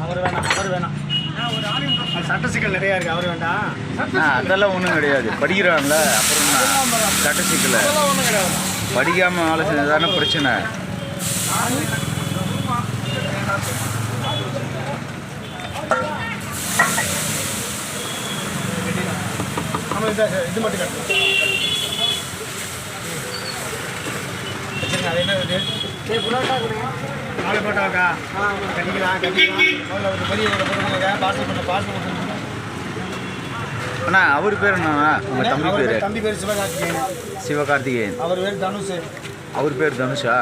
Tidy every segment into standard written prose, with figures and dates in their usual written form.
அவர் வேணாம் சட்ட சிக்கல் நிறையா இருக்குது. அவர் வேண்டாம். அதெல்லாம் ஒன்றும் கிடையாது. படிக்கிறான்ல, அப்புறம் சட்ட சிக்கல் ஒன்றும் கிடையாது. படிக்காமல் வேலை செஞ்சதான பிரச்சனை. இது மட்டும் கட்டணும். அது என்ன இது? நாலு போட்டாக்கா கட்டிக்கலாம். ஒரு பெரிய பார்சல் பண்ண அண்ணா அவர் பேர் என்னண்ணா? உங்கள் தம்பி பேர் சிவகார்த்திகேயன். அவர் பேர் தனுஷ். அவர் பேர் தனுஷா?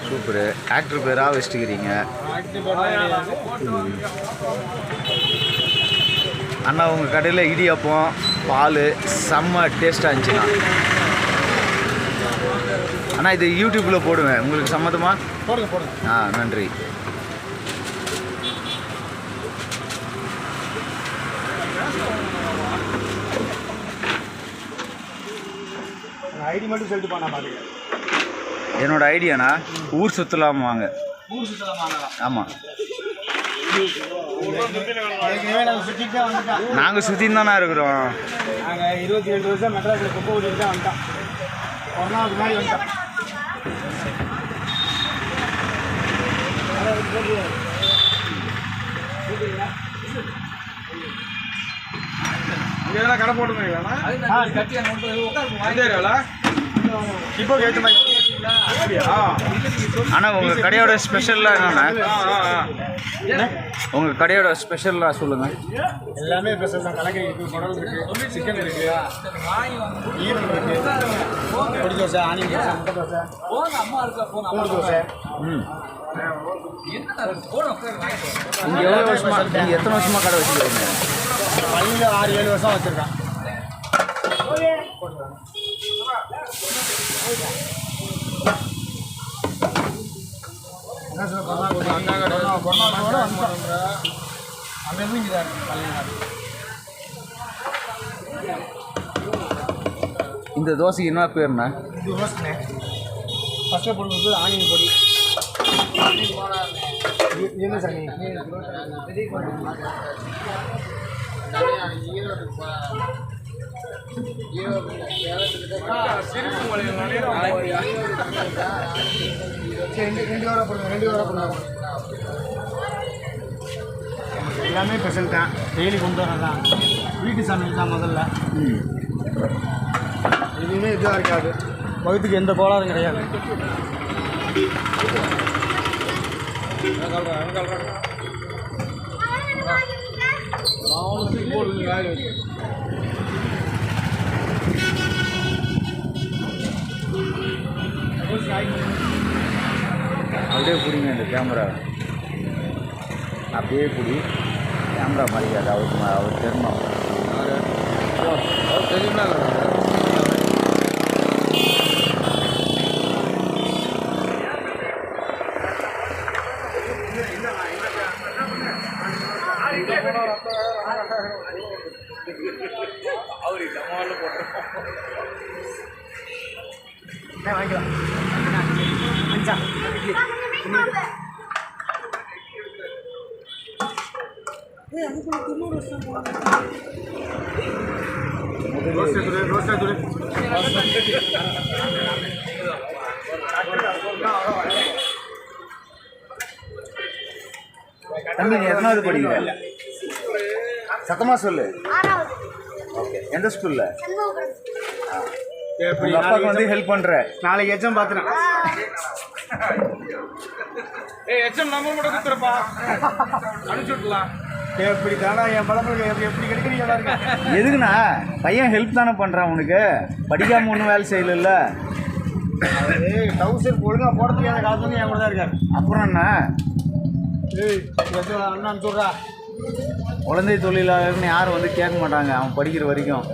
சூப்பரு. ஆக்டர் பேராக வச்சுட்டுக்கிறீங்க. அண்ணா உங்கள் கடையில் இடியாப்பம் பால் செம்ம டேஸ்ட்டாக இருந்துச்சுண்ணா. அண்ணா இது யூடியூப்பில் போடுவேன், உங்களுக்கு சம்மதமா? போடுங்க. நன்றி. ஐடி மட்டும் சொல்லிட்டு போனா பாருங்க. என்னோட ஐடியாண்ணா ஊர் சுற்றலாம் வாங்க. ஆமாம், நாங்கள் சுற்றின்னு தானே இருக்கிறோம். நாங்கள் 27 வருஷம் மெட்ராஸில் குப்பை ஓட்டிட்டு தான் வந்துட்டோம். கொரோனாவுக்கு மாதிரி வந்துட்டோம். இங்கே எதனா கடை போட்டுருந்தீங்களா? இப்போ கேட்டு மாதிரி. ஆனால் உங்கள் கடையோட ஸ்பெஷல்லாம் என்னென்னா? உங்கள் கடையோட ஸ்பெஷல்லாம் சொல்லுங்கள். எல்லாமே ஸ்பெஷல் தான். கலக்கறி இருக்குது, குடல் இருக்குது, சிக்கன் இருக்குது, ஈரல் இருக்குது, பொடி தோசை, ஆனியன் தோசை, முட்டை தோசை, பூண்டு தோசை. நீங்கள் எவ்வளோ வருஷமாக, நீங்கள் எத்தனை வருஷமாக கடை வச்சுக்கிறீங்க? பள்ளியில் 6-7 வருஷம் வச்சுருக்கேன். இந்த தோசைக்கு என்ன பேருண்ணா? இது ரோஸ்ட்ண்ணே. ஃபஸ்ட்டு போடுறது ஆனியன் பொடி. என்ன சாமி? ரெண்டு வாரம் எல்லாமே ஸ்பெஷல் தான். டெய்லி கொண்டு வரது தான். வீட்டு சமையல் தான் முதல்ல. எதுவுமே இதாக இருக்காது. வகுத்துக்கு எந்த கோளாறும் கிடையாது. அப்படியே பிடிங்க இந்த கேமரா. அப்படியே பிடி. கேமரா மாறிக்காது. அவர் தெரியும். அவர் தெரியுமா? வாங்கிக்கலாம். அஞ்சா தம்பி நீ எத்தனாவது படிக்கிற? சத்தமாக சொல்லு. ஓகே. எந்த ஸ்கூலில்? அப்பாவுக்கு வந்து ஹெல்ப் பண்ணுற. நாளைக்கு எச்சம் பார்த்துறேன். எச்சம் நம்ம மட்டும் கொடுத்துருப்பா, அனுப்பிச்சு விட்டுலாம். எப்படி தானே என் பழப்பம் எப்படி கிடைக்கிறீங்க? எதுக்குண்ணா? பையன் ஹெல்ப் தானே பண்ணுறான் உனக்கு. படிக்காமல் ஒன்றும் வேலை செய்யல. டவுசர் ஒழுங்காக போட தெரியாத காலத்துல என் கூட தான் இருக்காரு. அப்புறம் என்ன? அண்ணான்னு சொல்கிறா. குழந்தை தொழிலாளர்னு யாரும் வந்து கேட்க மாட்டாங்க அவன் படிக்கிற வரைக்கும்.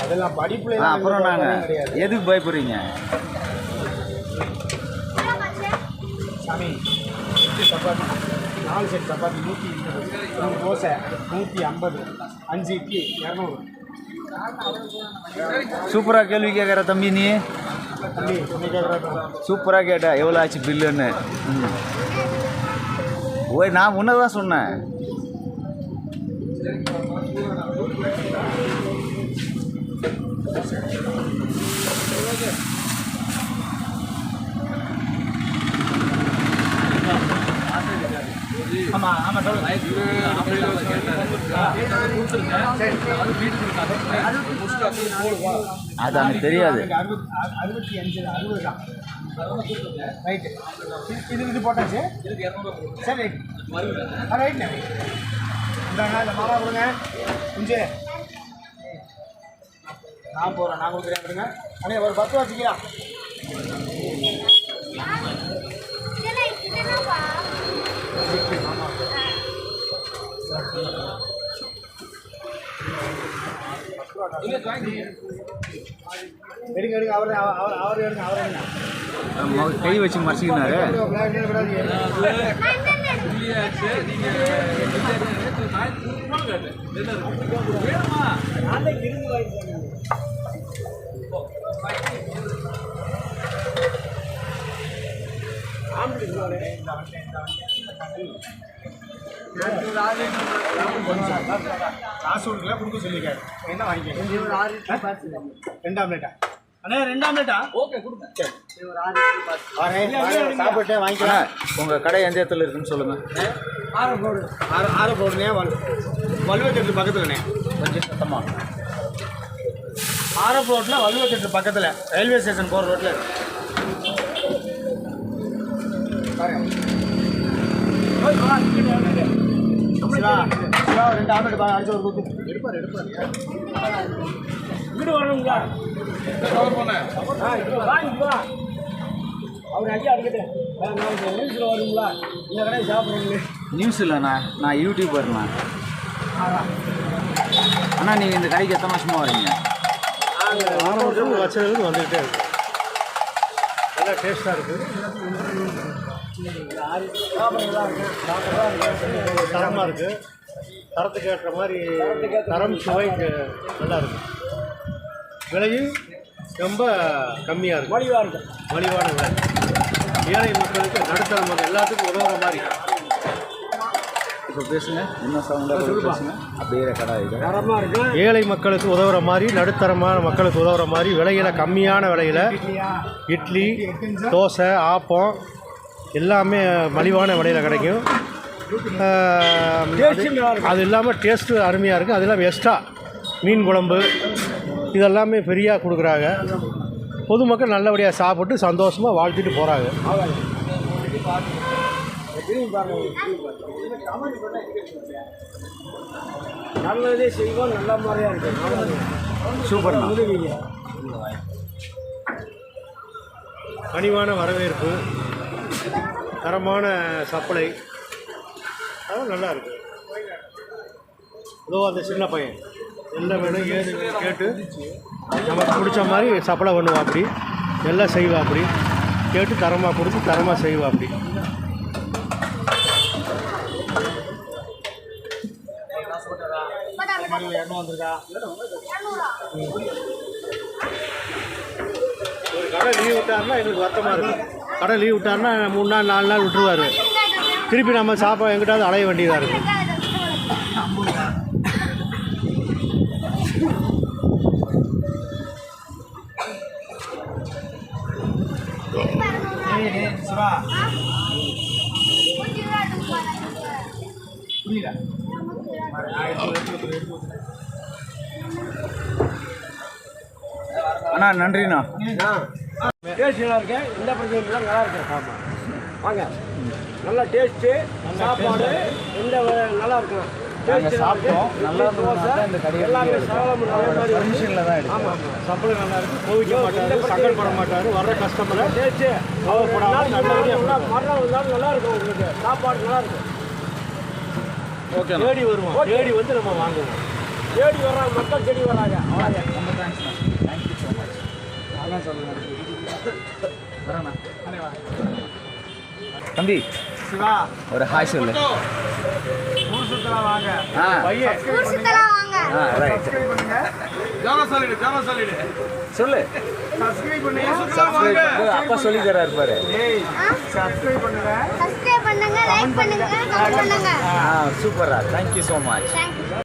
அதெல்லாம் படிப்புல. அப்புறம் நாங்கள் எதுக்கு பயப்படுறீங்க? சாமி சப்பாத்தி 4 செட் சப்பாத்தி 120, 3 தோசை 150, 5 இட்லி 200. சூப்பராக கேள்வி கேட்குற தம்பி நீ. தம்பி சூப்பராக கேட்ட எவ்வளோ ஆச்சு பில்லுன்னு. ஓய் நான் முன்ன தான் சொன்னேன். ஆமாம் ஆமாம் சொல்லுங்க. அது எனக்கு தெரியாது. 65 60 தான் ரைட்டு. இது போட்டாச்சு. சரி ரைட் ரைட்ண்ணே. இந்தாங்க இந்த மாமா கொடுங்க. குஞ்சு நான் போகிறேன். நான் கொடுக்குறேன் கொடுங்க. அண்ணே ஒரு 10 ரூபா வச்சுக்கலாம். எடுங்க எடுங்க. அவர் எடுங்க. அவர் எடுங்க. கை வச்சு மறைச்சிக்கினாரு. காசு கொடுக்கல கொடுக்க சொல்லியிருக்காரு. என்ன வாங்கிக்க? 2 ஆம்லேட்டா அண்ணே? 2 ஆம்லேட்டா? ஓகே கொடுங்க. சரி சாப்பிட்டு வாங்கிக்கலாம். உங்கள் கடை எந்த இடத்துல இருக்குன்னு சொல்லுங்கள். ஆரப்போடுனே வல்லுவ தேட்டர் பக்கத்துலண்ணே. கொஞ்சம் சத்தமாக. ஆரப்போட்டில் வல்லுவ தேட்டர் பக்கத்தில் ரயில்வே ஸ்டேஷன் போகிற ரோட்டில். சிவா 2 ஆம்லேட் அடிச்சு ஒரு கூத்து எடுப்பார். வீடு வரணுங்களா? அவர் ஐயா அடிக்கட்டேன். நியூஸில் வருங்களா? இந்த கடையை சாப்பிடுவீங்க. நியூஸ் இல்லைண்ணா, நான் யூடியூபர்ண்ணா. அண்ணா நீங்கள் இந்த கடைக்கு எத்தனை வருஷமாக வரீங்க? நாங்கள் வச்சதுக்கு வந்துக்கிட்டே இருக்கு. நல்லா டேஸ்ட்டாக இருக்குது. தரமாக இருக்குது. தரத்துக்கு ஏற்ற மாதிரி தரம் சுவைக்கு நல்லா இருக்குது. விலையும் ரொம்ப கம்மியாக இருக்குது. மலிவான விலை. ஏழை மக்களுக்கு நடுத்தர மக்கள் எல்லாத்துக்கும் உதவுற மாதிரி. இப்போ பேசுங்க, இன்னும் சவுண்டாக பேசுங்க. அப்படியே கடை இது தரமாக இருக்குது. ஏழை மக்களுக்கு உதவுற மாதிரி, நடுத்தரமான மக்களுக்கு உதவுற மாதிரி விலையில் கம்மியான விலையில் இட்லி, தோசை, ஆப்பம் எல்லாமே மலிவான விலையில் கிடைக்கும். அது இல்லாமல் டேஸ்ட்டு அருமையாக இருக்குது. அது இல்லாமல் எக்ஸ்ட்ரா மீன் குழம்பு இதெல்லாமே ஃப்ரீயாக கொடுக்குறாங்க. பொதுமக்கள் நல்லபடியாக சாப்பிட்டு சந்தோஷமாக வாழ்த்திட்டு போகிறாங்க. நல்லதே செய்வோம். நல்ல மாதிரியாக இருக்குது. சூப்பர். பணிவான வரவேற்பு, தரமான சப்ளை, அதெல்லாம் நல்லா இருக்குது. அந்த சின்ன பையன் என்ன வேணும் ஏது வேணும் கேட்டு நமக்கு பிடிச்ச மாதிரி சப்ளை பண்ணுவா. அப்படி எல்லாம் செய்வா. அப்படி கேட்டு தரமாக கொடுத்து தரமாக செய்வா. அப்படி ஒரு கடை லீவ் விட்டாருன்னா எங்களுக்கு வருத்தமாக இருக்கும். கடை லீவ் விட்டாருன்னா 3 நாள் 4 நாள் விட்டுருவார். திருப்பி நம்ம சாப்பாடு எங்கிட்டாவது அலைய வேண்டியதாக இருக்கும். சிவா புரியல. அண்ணா நன்றிண்ணா. டேஸ்ட் நல்லா இருக்கேன். இந்த பிரச்சனை நல்லா இருக்கேன். ஆமாம் வாங்க. நல்லா டேஸ்ட்டு சாப்பாடு எந்த நல்லா இருக்கும். சாப்பிட்டோம் நல்லா எல்லாமே பர்மிஷனில் தான் எடுக்கும். ஆமாம் சப்பளை நல்லா இருக்கும். கோவிக்க மாட்டார், சக்கரை போட மாட்டார். வர்ற கஸ்டமரை டேஸ்ட்டு அவப்படாமல் நல்லபடியாக மறுநாள் வந்தாலும் நல்லா இருக்கும். உங்களுக்கு சாப்பாடு நல்லா இருக்கும். ஓகே தேடி வருவோம். தேடி வந்து நம்ம வாங்குவோம். தேடி வர்றாங்க மக்கள், தேடி வராங்க. ரொம்ப தேங்க்ஸ்ண்ணா. Thank you so much. அதான் சொல்லுங்கள் வரேண்ணா. தம்பி சிவா ஒரு ஹாய் சொல்லு. ஊர் சுத்தலாம் வாங்க. பையன் ரைட் சொல்லு. சப்ஸ்கிரைப் பண்ணுங்க. அப்பா சொல்லி தராரு பாரு. சப்ஸ்கிரைப் பண்ணுங்க. பண்ணுங்க, லைக் பண்ணுங்க, கமெண்ட் பண்ணுங்க. சூப்பரா, தேங்க்யூ ஸோ மச். தேங்க்யூ.